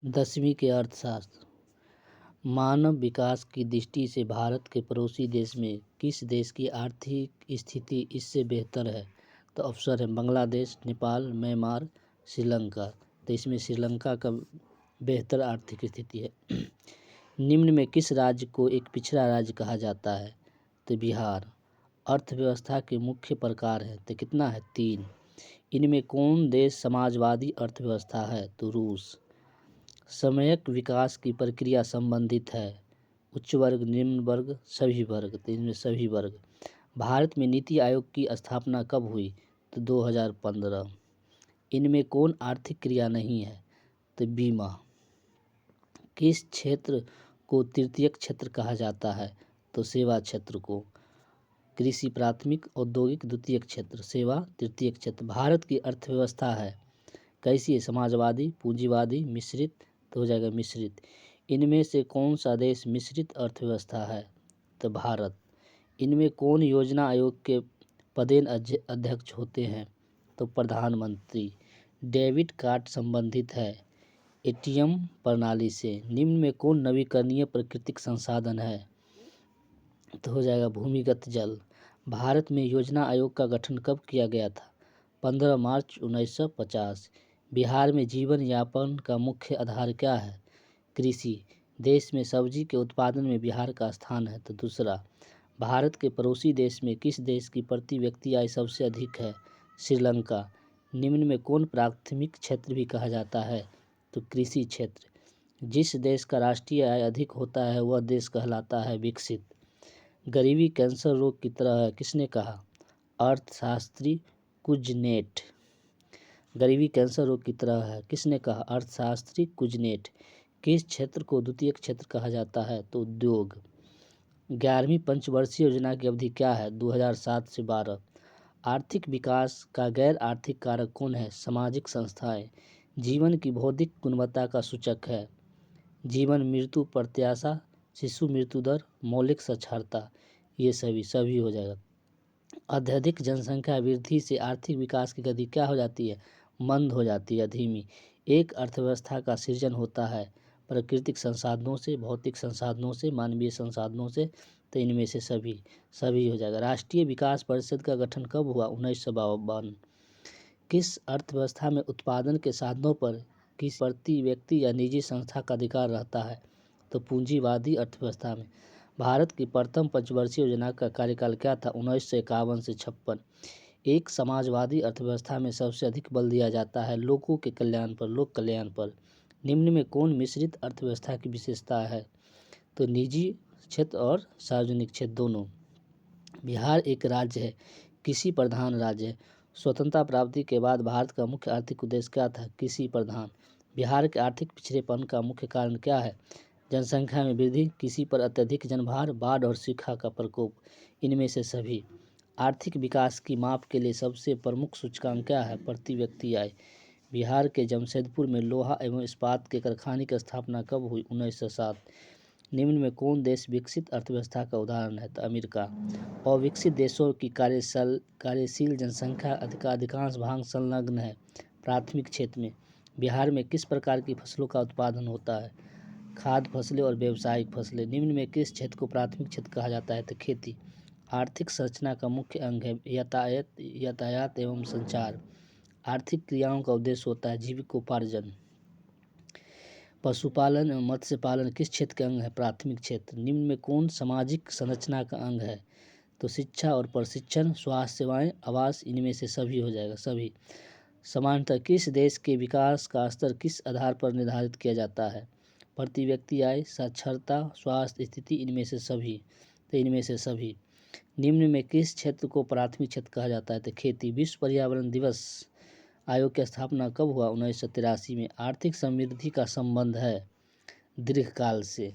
10वीं के अर्थशास्त्र। मानव विकास की दृष्टि से भारत के पड़ोसी देश में किस देश की आर्थिक स्थिति इससे बेहतर है? तो अवसर है बांग्लादेश, नेपाल, म्यांमार, श्रीलंका। तो इसमें श्रीलंका का बेहतर आर्थिक स्थिति है। निम्न में किस राज्य को एक पिछड़ा राज्य कहा जाता है? तो बिहार। अर्थव्यवस्था के मुख्य प्रकार हैं तो कितना है? 3। इनमें कौन देश समाजवादी अर्थव्यवस्था है? तो रूस। समयक विकास की प्रक्रिया संबंधित है उच्च वर्ग, निम्न वर्ग, सभी वर्ग। तो इनमें सभी वर्ग। भारत में नीति आयोग की स्थापना कब हुई? तो 2015। इनमें कौन आर्थिक क्रिया नहीं है? तो बीमा। किस क्षेत्र को तृतीयक क्षेत्र कहा जाता है? तो सेवा क्षेत्र को। कृषि प्राथमिक, औद्योगिक द्वितीयक क्षेत्र, सेवा तृतीयक क्षेत्र। भारत की अर्थव्यवस्था है कैसी है? समाजवादी, पूंजीवादी, मिश्रित। तो हो जाएगा मिश्रित। इनमें से कौन सा देश मिश्रित अर्थव्यवस्था है? तो भारत। इनमें कौन योजना आयोग के पदेन अध्यक्ष होते हैं? तो प्रधानमंत्री। डेबिट कार्ड संबंधित है एटीएम प्रणाली से। निम्न में कौन नवीकरणीय प्राकृतिक संसाधन है? तो हो जाएगा भूमिगत जल। भारत में योजना आयोग का गठन कब किया गया था? 15 मार्च 1950। बिहार में जीवन यापन का मुख्य आधार क्या है? कृषि। देश में सब्जी के उत्पादन में बिहार का स्थान है। तो दूसरा। भारत के पड़ोसी देश में किस देश की प्रति व्यक्ति आय सबसे अधिक है? श्रीलंका। निम्न में कौन प्राथमिक क्षेत्र भी कहा जाता है? तो कृषि क्षेत्र। जिस देश का राष्ट्रीय आय अधिक होता है वह देश कहलाता है विकसित। गरीबी कैंसर रोग की तरह है किसने कहा? अर्थशास्त्री कुजनेट। गरीबी कैंसर रोग की तरह है किसने कहा? अर्थशास्त्री कुजनेट। किस क्षेत्र को द्वितीयक क्षेत्र कहा जाता है? तो उद्योग। 11वीं पंचवर्षीय योजना की अवधि क्या है? 2007 से 12। आर्थिक विकास का गैर आर्थिक कारक कौन है? सामाजिक संस्थाएं। जीवन की भौतिक गुणवत्ता का सूचक है जीवन मृत्यु प्रत्याशा, शिशु मृत्यु दर, मौलिक साक्षरता। ये सभी हो जाएगा। अत्यधिक जनसंख्या वृद्धि से आर्थिक विकास की गति क्या हो जाती है? मंद हो जाती है, धीमी। एक अर्थव्यवस्था का सृजन होता है प्राकृतिक संसाधनों से, भौतिक संसाधनों से, मानवीय संसाधनों से। तो इनमें से सभी हो जाएगा। राष्ट्रीय विकास परिषद का गठन कब हुआ? 1952। किस अर्थव्यवस्था में उत्पादन के साधनों पर किस प्रति व्यक्ति या निजी संस्था का अधिकार रहता है? तो पूंजीवादी अर्थव्यवस्था में। भारत की प्रथम पंचवर्षीय योजना का कार्यकाल क्या था? 1951 से 56। एक समाजवादी अर्थव्यवस्था में सबसे अधिक बल दिया जाता है लोगों के कल्याण पर, लोक कल्याण पर। निम्न में कौन मिश्रित अर्थव्यवस्था की विशेषता है? तो निजी क्षेत्र और सार्वजनिक क्षेत्र दोनों। बिहार एक राज्य है, कृषि प्रधान राज्य है। स्वतंत्रता प्राप्ति के बाद भारत का मुख्य आर्थिक उद्देश्य क्या था? कृषि प्रधान। बिहार के आर्थिक पिछड़ेपन का मुख्य कारण क्या है? जनसंख्या में वृद्धि, कृषि पर अत्यधिक जनभार, बाढ़ और सूखा का प्रकोप। इनमें से सभी। आर्थिक विकास की माप के लिए सबसे प्रमुख सूचकांक क्या है? प्रति व्यक्ति आय। बिहार के जमशेदपुर में लोहा एवं इस्पात के कारखाने की स्थापना कब हुई? 1907। निम्न में कौन देश विकसित अर्थव्यवस्था का उदाहरण है? तो अमेरिका। अविकसित देशों की कार्यशील जनसंख्या का अधिकांश भाग संलग्न है प्राथमिक क्षेत्र में। बिहार में किस प्रकार की फसलों का उत्पादन होता है? खाद्य फसलें और व्यावसायिक फसलें। निम्न में किस क्षेत्र को प्राथमिक क्षेत्र कहा जाता है? तो खेती। आर्थिक संरचना का मुख्य अंग है यातायात एवं संचार। आर्थिक क्रियाओं का उद्देश्य होता है जीविकोपार्जन। पशुपालन एवं मत्स्य पालन किस क्षेत्र के अंग है? प्राथमिक क्षेत्र। निम्न में कौन सामाजिक संरचना का अंग है? तो शिक्षा और प्रशिक्षण, स्वास्थ्य सेवाएं, आवास। इनमें से सभी हो जाएगा, सभी। समानतः किस देश के विकास का स्तर किस आधार पर निर्धारित किया जाता है? प्रति व्यक्ति आय, साक्षरता, स्वास्थ्य स्थिति। इनमें से सभी। तो इनमें से सभी। निम्न में किस क्षेत्र को प्राथमिक क्षेत्र कहा जाता है? तो खेती। विश्व पर्यावरण दिवस आयोग की स्थापना कब हुआ? 1983 में। आर्थिक समृद्धि का संबंध है दीर्घकाल से।